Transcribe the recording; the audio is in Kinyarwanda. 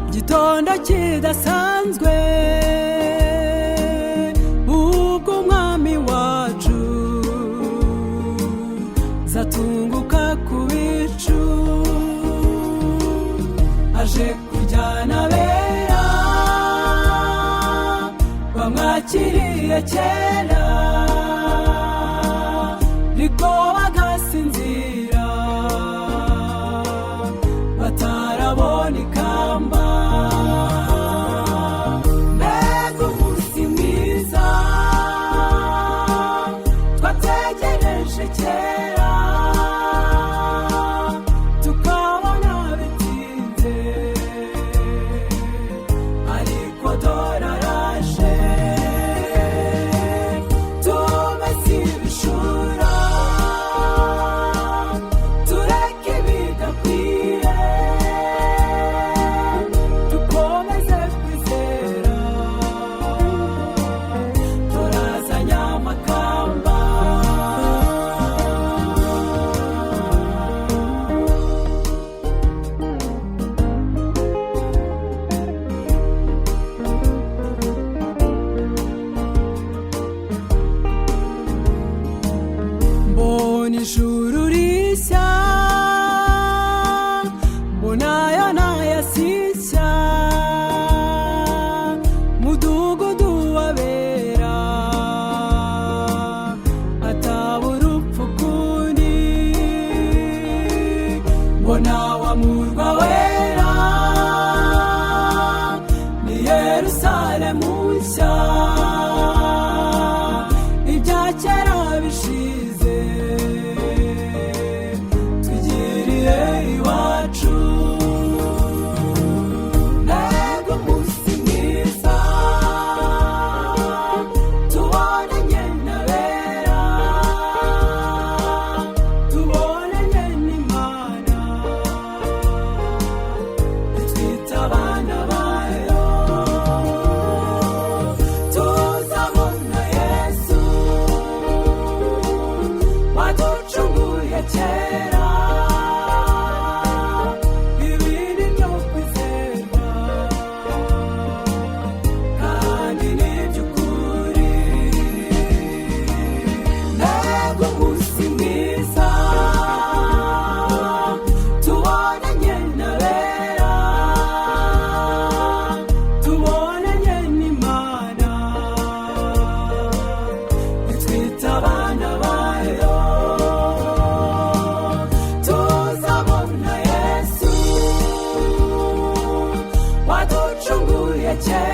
igitondo kidasanzwe ubwo umwami wacu zatunguka ku bicu aje kujyana abera bamwakiriye kera riko bagasinzira batarabona ikamba. Mbega umunsi mwiza twategereje kera tukabona bitinze, ariko dore araje tumese ibishura tureke bidakwiye dukomeze kwizera turazanye amakamba. Mbona ijuru rishya mbona ayo nayasishya mudugudu wabera ataba urupfu kundi, mbona wa murwa wera ni Yerusalemu nshya ibya kera bishize tugiriye iwacu. Mbega umunsi mwiza tubonanye n'abera tubonanye n'Imana itwita abana bayo tuzabona Yesu waducunguye kera ibindi byo kwizerwa kandi n'iby'ukuri. Mbega umunsi mwiza tubonanye n'abera tubonanye n'Imana itwita abana bayo tuzabona Yesu waducunguye kera